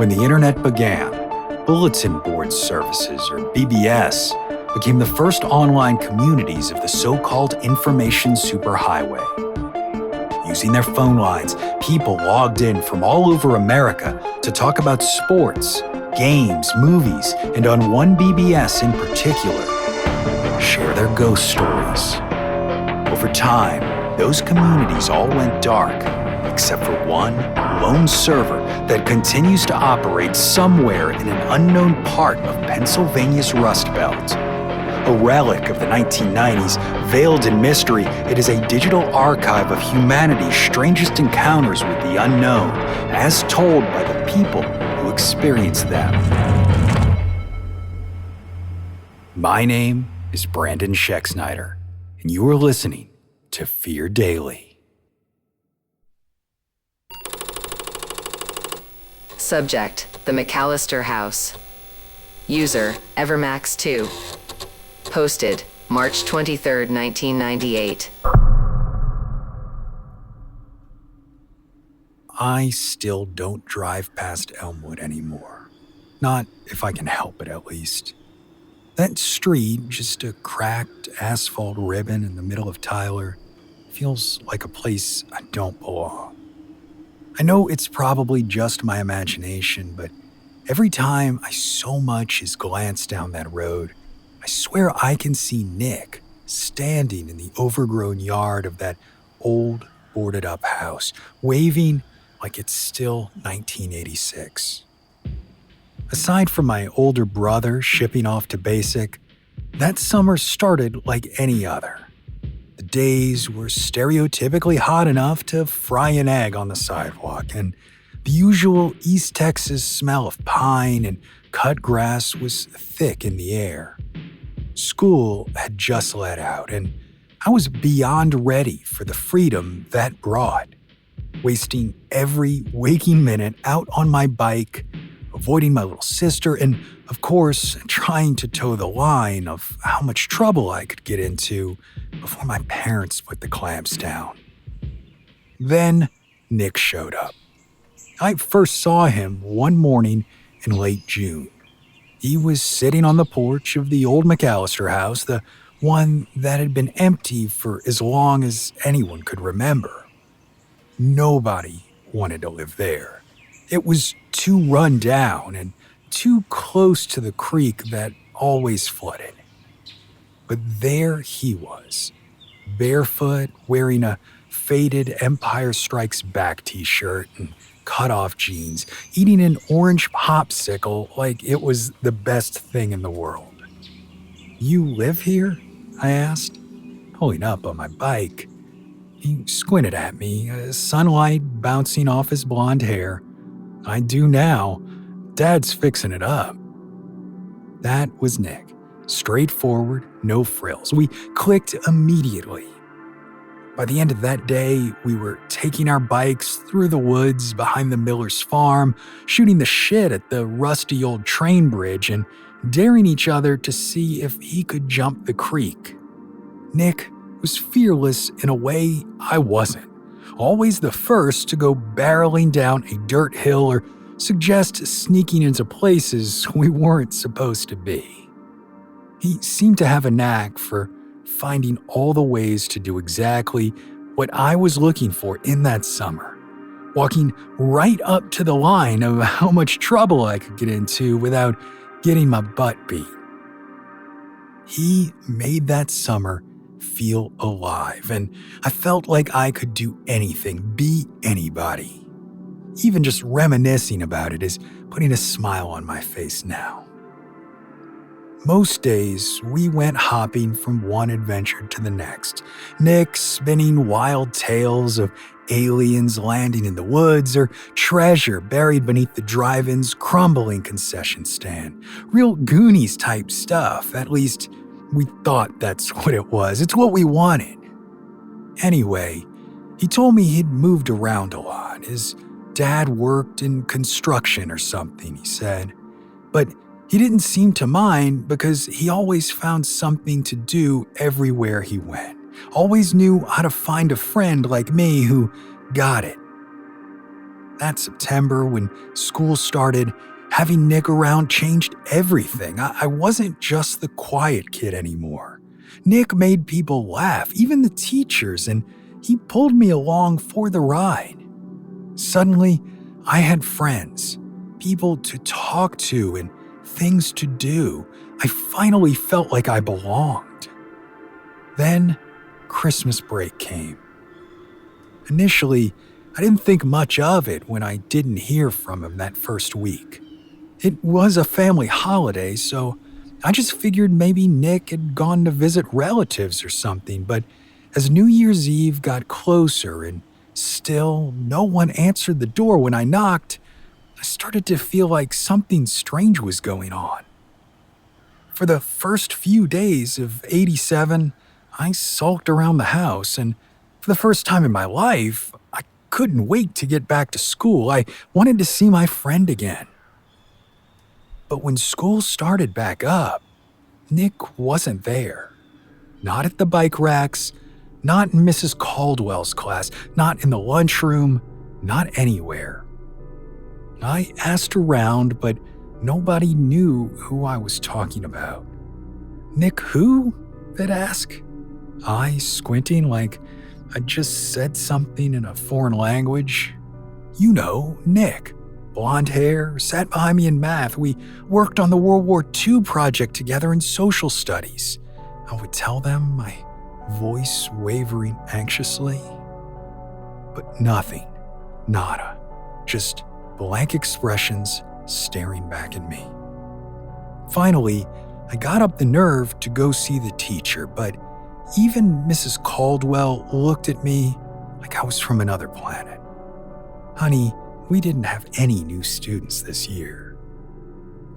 When the internet began, bulletin board services, or BBS, became the first online communities of the so-called information superhighway. Using their phone lines, people logged in from all over America to talk about sports, games, movies, and on one BBS in particular, share their ghost stories. Over time, those communities all went dark, except for one lone server that continues to operate somewhere in an unknown part of Pennsylvania's Rust Belt. A relic of the 1990s, veiled in mystery, it is a digital archive of humanity's strangest encounters with the unknown, as told by the people who experienced them. My name is Brandon Schexnayder, and you are listening to Fear Daily. Subject: the McAllister House. User: Evermax2. Posted March 23, 1998. I still don't drive past Elmwood anymore. Not if I can help it, at least. That street, just a cracked asphalt ribbon in the middle of Tyler, feels like a place I don't belong. I know it's probably just my imagination, but every time I so much as glance down that road, I swear I can see Nick standing in the overgrown yard of that old, boarded-up house, waving like it's still 1986. Aside from my older brother shipping off to basic, that summer started like any other. The days were stereotypically hot enough to fry an egg on the sidewalk, and the usual East Texas smell of pine and cut grass was thick in the air. School had just let out, and I was beyond ready for the freedom that brought, wasting every waking minute out on my bike, avoiding my little sister, and, of course, trying to toe the line of how much trouble I could get into before my parents put the clamps down. Then Nick showed up. I first saw him one morning in late June. He was sitting on the porch of the old McAllister house, the one that had been empty for as long as anyone could remember. Nobody wanted to live there. It was too run down and too close to the creek that always flooded. But there he was, barefoot, wearing a faded Empire Strikes Back t-shirt and cut-off jeans, eating an orange popsicle like it was the best thing in the world. "You live here?" I asked, pulling up on my bike. He squinted at me, sunlight bouncing off his blonde hair. "I do now. Dad's fixing it up." That was Nick. Straightforward, no frills. We clicked immediately. By the end of that day, we were taking our bikes through the woods behind the Miller's farm, shooting the shit at the rusty old train bridge, and daring each other to see if he could jump the creek. Nick was fearless in a way I wasn't. Always the first to go barreling down a dirt hill or suggest sneaking into places we weren't supposed to be. He seemed to have a knack for finding all the ways to do exactly what I was looking for in that summer, walking right up to the line of how much trouble I could get into without getting my butt beat. He made that summer feel alive, and I felt like I could do anything, be anybody. Even just reminiscing about it is putting a smile on my face now. Most days, we went hopping from one adventure to the next. Nick spinning wild tales of aliens landing in the woods or treasure buried beneath the drive-in's crumbling concession stand. Real Goonies type stuff. At least, we thought that's what it was. It's what we wanted. Anyway, he told me he'd moved around a lot. His dad worked in construction or something, he said. But he didn't seem to mind because he always found something to do everywhere he went. Always knew how to find a friend like me who got it. That September, when school started, having Nick around changed everything. I wasn't just the quiet kid anymore. Nick made people laugh, even the teachers, and he pulled me along for the ride. Suddenly, I had friends, people to talk to, and things to do. I finally felt like I belonged. Then, Christmas break came. Initially, I didn't think much of it when I didn't hear from him that first week. It was a family holiday, so I just figured maybe Nick had gone to visit relatives or something, but as New Year's Eve got closer and still no one answered the door when I knocked, I started to feel like something strange was going on. For the first few days of '87, I sulked around the house, and for the first time in my life, I couldn't wait to get back to school. I wanted to see my friend again. But when school started back up, Nick wasn't there. Not at the bike racks, not in Mrs. Caldwell's class, not in the lunchroom, not anywhere. I asked around, but nobody knew who I was talking about. Nick who? They'd ask. I squinting like I just said something in a foreign language. You know, Nick. Blonde hair, sat behind me in math. We worked on the World War II project together in social studies. I would tell them, my voice wavering anxiously. But nothing. Nada. Just blank expressions staring back at me. Finally, I got up the nerve to go see the teacher, but even Mrs. Caldwell looked at me like I was from another planet. Honey, we didn't have any new students this year.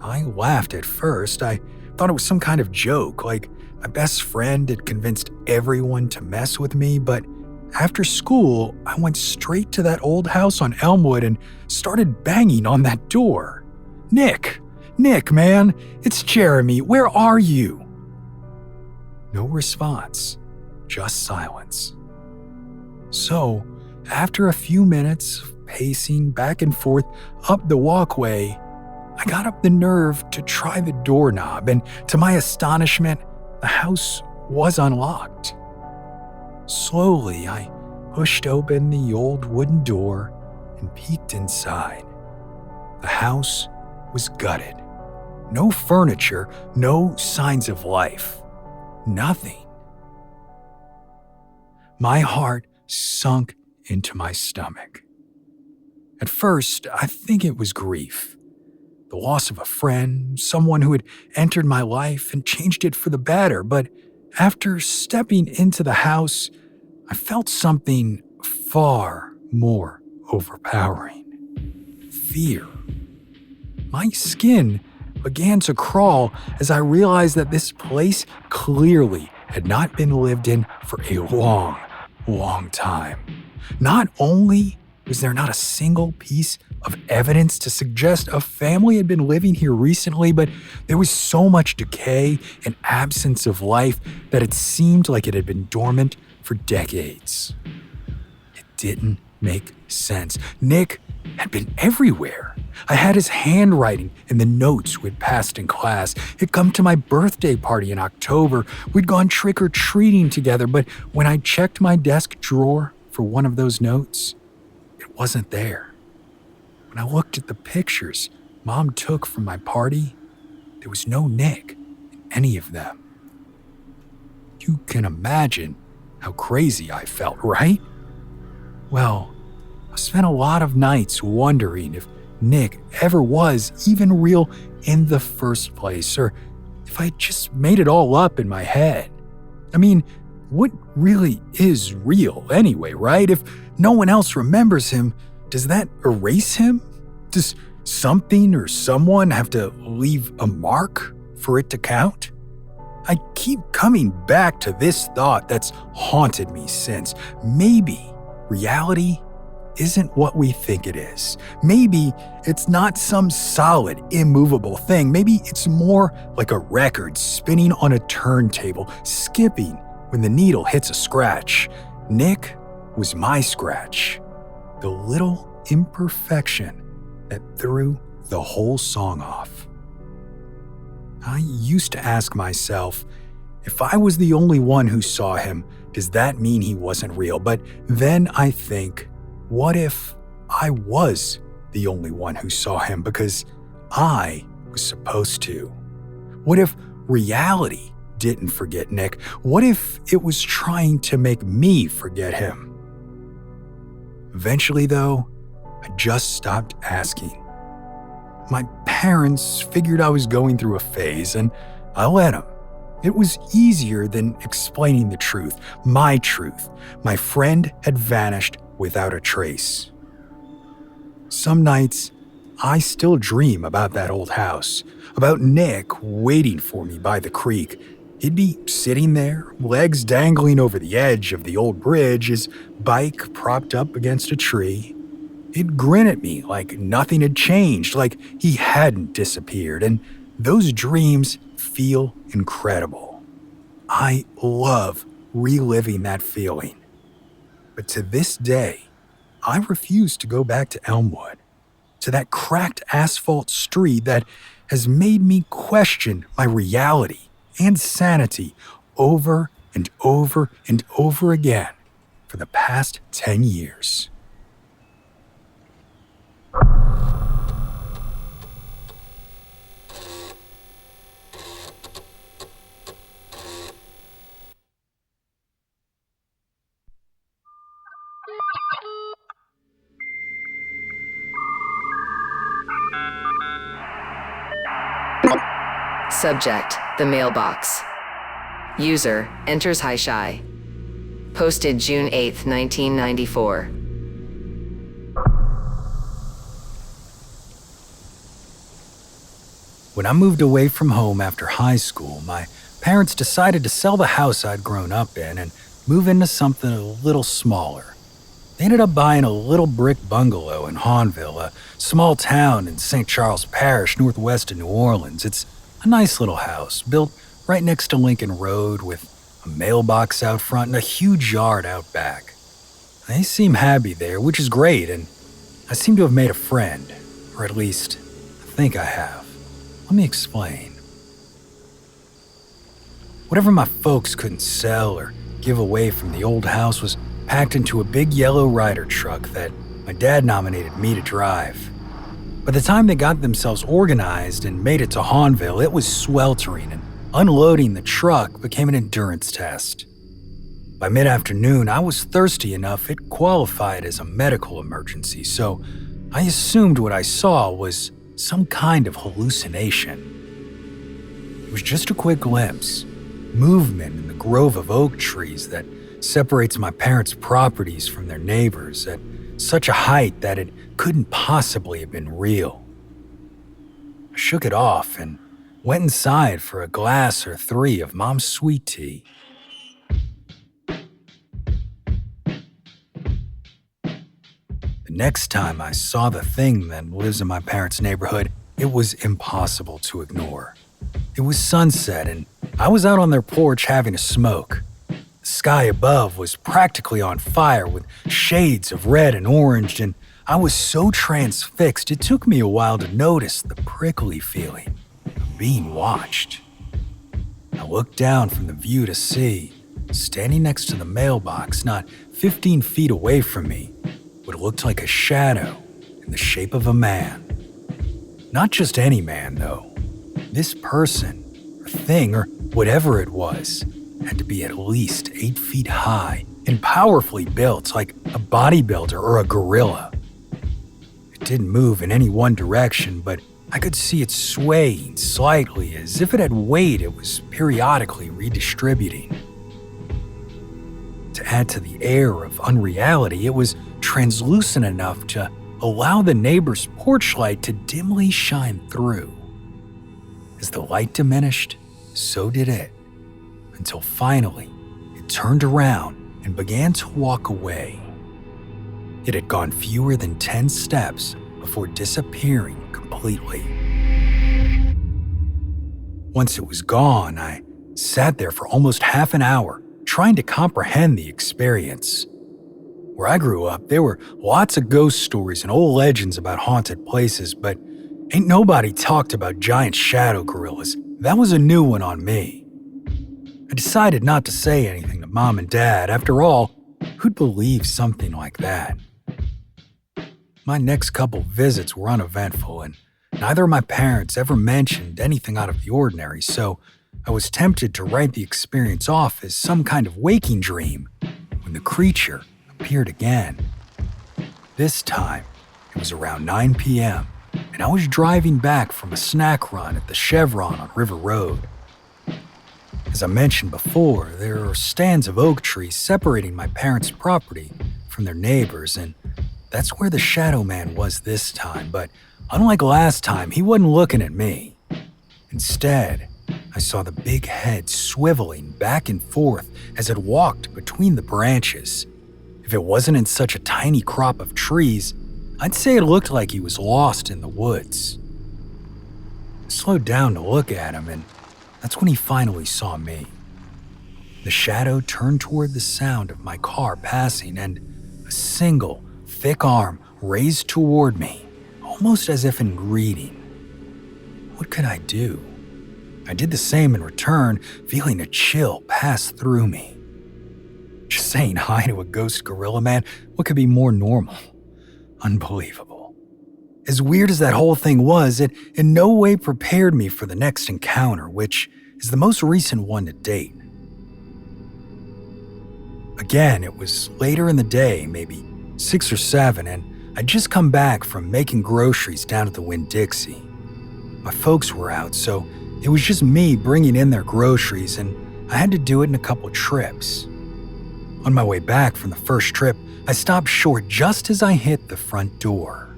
I laughed at first. I thought it was some kind of joke, like my best friend had convinced everyone to mess with me, but after school, I went straight to that old house on Elmwood and started banging on that door. Nick, man, it's Jeremy. Where are you? No response, just silence. So, after a few minutes of pacing back and forth up the walkway, I got up the nerve to try the doorknob, and to my astonishment, the house was unlocked. Slowly, I pushed open the old wooden door and peeked inside. The house was gutted. No furniture, no signs of life. Nothing. My heart sunk into my stomach. At first, I think it was grief. The loss of a friend, someone who had entered my life and changed it for the better. But after stepping into the house, I felt something far more overpowering. Fear. My skin began to crawl as I realized that this place clearly had not been lived in for a long, long time. Not only was there not a single piece of evidence to suggest a family had been living here recently, but there was so much decay and absence of life that it seemed like it had been dormant for decades. It didn't make sense. Nick had been everywhere. I had his handwriting in the notes we'd passed in class. He'd come to my birthday party in October. We'd gone trick-or-treating together, but when I checked my desk drawer for one of those notes, it wasn't there. When I looked at the pictures Mom took from my party, there was no Nick in any of them. You can imagine how crazy I felt, right? Well, I spent a lot of nights wondering if Nick ever was even real in the first place, or if I just made it all up in my head. I mean, what really is real anyway, right? If no one else remembers him, does that erase him? Does something or someone have to leave a mark for it to count? I keep coming back to this thought that's haunted me since. Maybe reality isn't what we think it is. Maybe it's not some solid, immovable thing. Maybe it's more like a record spinning on a turntable, skipping when the needle hits a scratch. Nick was my scratch. The little imperfection that threw the whole song off. I used to ask myself, if I was the only one who saw him, does that mean he wasn't real? But then I think, what if I was the only one who saw him because I was supposed to? What if reality didn't forget Nick? What if it was trying to make me forget him? Eventually, though, I just stopped asking. My parents figured I was going through a phase, and I let them. It was easier than explaining the truth, my truth. My friend had vanished without a trace. Some nights, I still dream about that old house, about Nick waiting for me by the creek. He'd be sitting there, legs dangling over the edge of the old bridge, his bike propped up against a tree. He'd grin at me like nothing had changed, like he hadn't disappeared, and those dreams feel incredible. I love reliving that feeling. But to this day, I refuse to go back to Elmwood, to that cracked asphalt street that has made me question my reality and sanity over and over and over again for the past 10 years. Subject, the mailbox. User, enters Hi-Shy. Posted June 8th, 1994. When I moved away from home after high school, my parents decided to sell the house I'd grown up in and move into something a little smaller. They ended up buying a little brick bungalow in Hahnville, a small town in St. Charles Parish, northwest of New Orleans. It's a nice little house, built right next to Lincoln Road with a mailbox out front and a huge yard out back. They seem happy there, which is great, and I seem to have made a friend, or at least I think I have. Let me explain. Whatever my folks couldn't sell or give away from the old house was packed into a big yellow Ryder truck that my dad nominated me to drive. By the time they got themselves organized and made it to Hahnville, it was sweltering, and unloading the truck became an endurance test. By mid-afternoon, I was thirsty enough it qualified as a medical emergency, so I assumed what I saw was some kind of hallucination. It was just a quick glimpse, movement in the grove of oak trees that separates my parents' properties from their neighbors at such a height that it couldn't possibly have been real. I shook it off and went inside for a glass or 3 of Mom's sweet tea. The next time I saw the thing that lives in my parents' neighborhood, it was impossible to ignore. It was sunset and I was out on their porch having a smoke. The sky above was practically on fire with shades of red and orange, and I was so transfixed it took me a while to notice the prickly feeling of being watched. I looked down from the view to see, standing next to the mailbox, not 15 feet away from me, what looked like a shadow in the shape of a man. Not just any man, though. This person, or thing, or whatever it was, had to be at least 8 feet high and powerfully built, like a bodybuilder or a gorilla. It didn't move in any one direction, but I could see it swaying slightly as if it had weight it was periodically redistributing. To add to the air of unreality, it was translucent enough to allow the neighbor's porch light to dimly shine through. As the light diminished, so did it, until finally it turned around and began to walk away. It had gone fewer than 10 steps before disappearing completely. Once it was gone, I sat there for almost half an hour trying to comprehend the experience. Where I grew up, there were lots of ghost stories and old legends about haunted places, but ain't nobody talked about giant shadow gorillas. That was a new one on me. I decided not to say anything to Mom and Dad. After all, who'd believe something like that? My next couple visits were uneventful, and neither of my parents ever mentioned anything out of the ordinary, so I was tempted to write the experience off as some kind of waking dream when the creature appeared again. This time, it was around 9 p.m., and I was driving back from a snack run at the Chevron on River Road. As I mentioned before, there are stands of oak trees separating my parents' property from their neighbors, and that's where the shadow man was this time, but unlike last time, he wasn't looking at me. Instead, I saw the big head swiveling back and forth as it walked between the branches. If it wasn't in such a tiny crop of trees, I'd say it looked like he was lost in the woods. I slowed down to look at him, and that's when he finally saw me. The shadow turned toward the sound of my car passing, and a single, thick arm raised toward me, almost as if in greeting. What could I do? I did the same in return, feeling a chill pass through me. Just saying hi to a ghost gorilla, man, what could be more normal? Unbelievable. As weird as that whole thing was, it in no way prepared me for the next encounter, which is the most recent one to date. Again, it was later in the day, maybe 6 or 7, and I'd just come back from making groceries down at the Winn-Dixie. My folks were out, so it was just me bringing in their groceries, and I had to do it in a couple trips. On my way back from the first trip, I stopped short just as I hit the front door.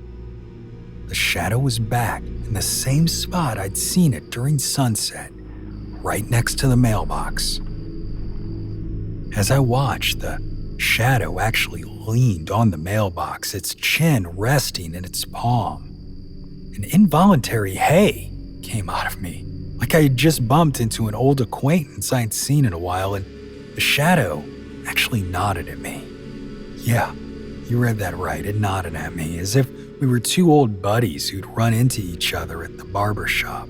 The shadow was back in the same spot I'd seen it during sunset, right next to the mailbox. As I watched, the shadow actually leaned on the mailbox, its chin resting in its palm. An involuntary hey came out of me, like I had just bumped into an old acquaintance I hadn't seen in a while, and the shadow actually nodded at me. Yeah, you read that right, it nodded at me, as if we were two old buddies who'd run into each other at the barber shop.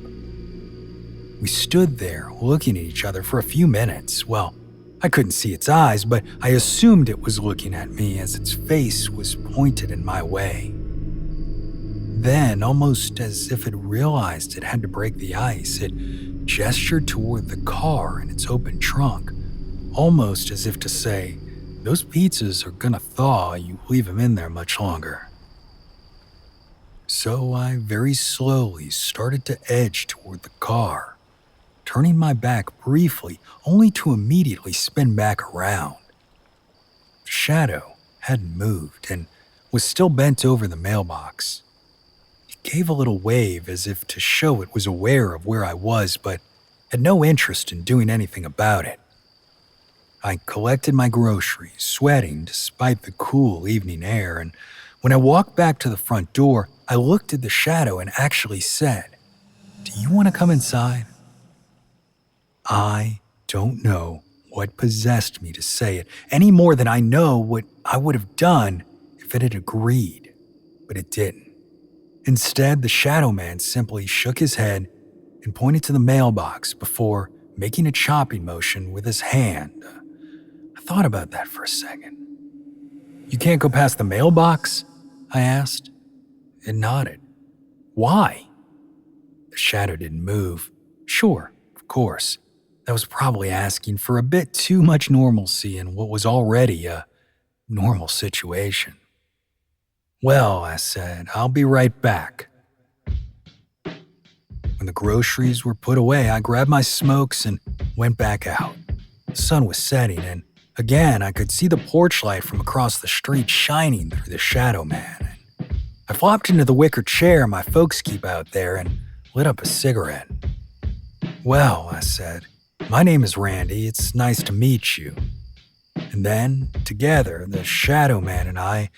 We stood there looking at each other for a few minutes. Well, I couldn't see its eyes, but I assumed it was looking at me as its face was pointed in my way. Then, almost as if it realized it had to break the ice, it gestured toward the car and its open trunk, almost as if to say, "Those pizzas are gonna thaw, you leave them in there much longer." So I very slowly started to edge toward the car, turning my back briefly, only to immediately spin back around. The shadow hadn't moved and was still bent over the mailbox. It gave a little wave as if to show it was aware of where I was, but had no interest in doing anything about it. I collected my groceries, sweating despite the cool evening air, and when I walked back to the front door, I looked at the shadow and actually said, "Do you want to come inside?" I don't know what possessed me to say it, any more than I know what I would have done if it had agreed, but it didn't. Instead, the shadow man simply shook his head and pointed to the mailbox before making a chopping motion with his hand. I thought about that for a second. "You can't go past the mailbox?" I asked. It nodded. "Why?" The shadow didn't move. Sure, of course. That was probably asking for a bit too much normalcy in what was already a normal situation. "Well," I said, "I'll be right back." When the groceries were put away, I grabbed my smokes and went back out. The sun was setting, and again I could see the porch light from across the street shining through the shadow man. I flopped into the wicker chair my folks keep out there and lit up a cigarette. "Well," I said, "my name is Randy. It's nice to meet you." And then, together, the shadow man and I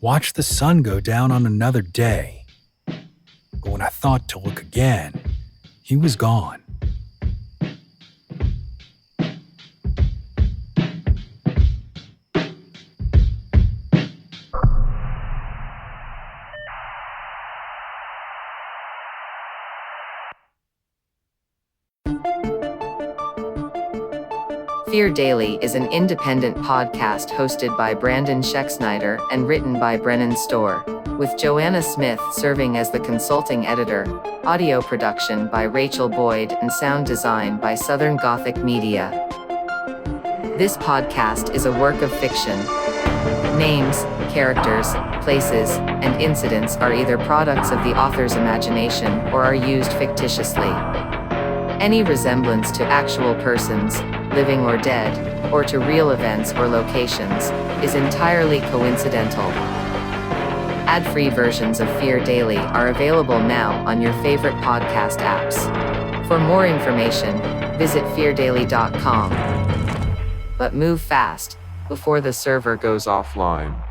watched the sun go down on another day. But when I thought to look again, he was gone. Fear Daily is an independent podcast hosted by Brandon Schexnayder and written by Brennan Storr, with Joanna Smith serving as the consulting editor, audio production by Rachel Boyd, and sound design by Southern Gothic Media. This podcast is a work of fiction. Names, characters, places, and incidents are either products of the author's imagination or are used fictitiously. Any resemblance to actual persons, living or dead, or to real events or locations, is entirely coincidental. Ad-free versions of Fear Daily are available now on your favorite podcast apps. For more information, visit feardaily.com. But move fast, before the server goes offline.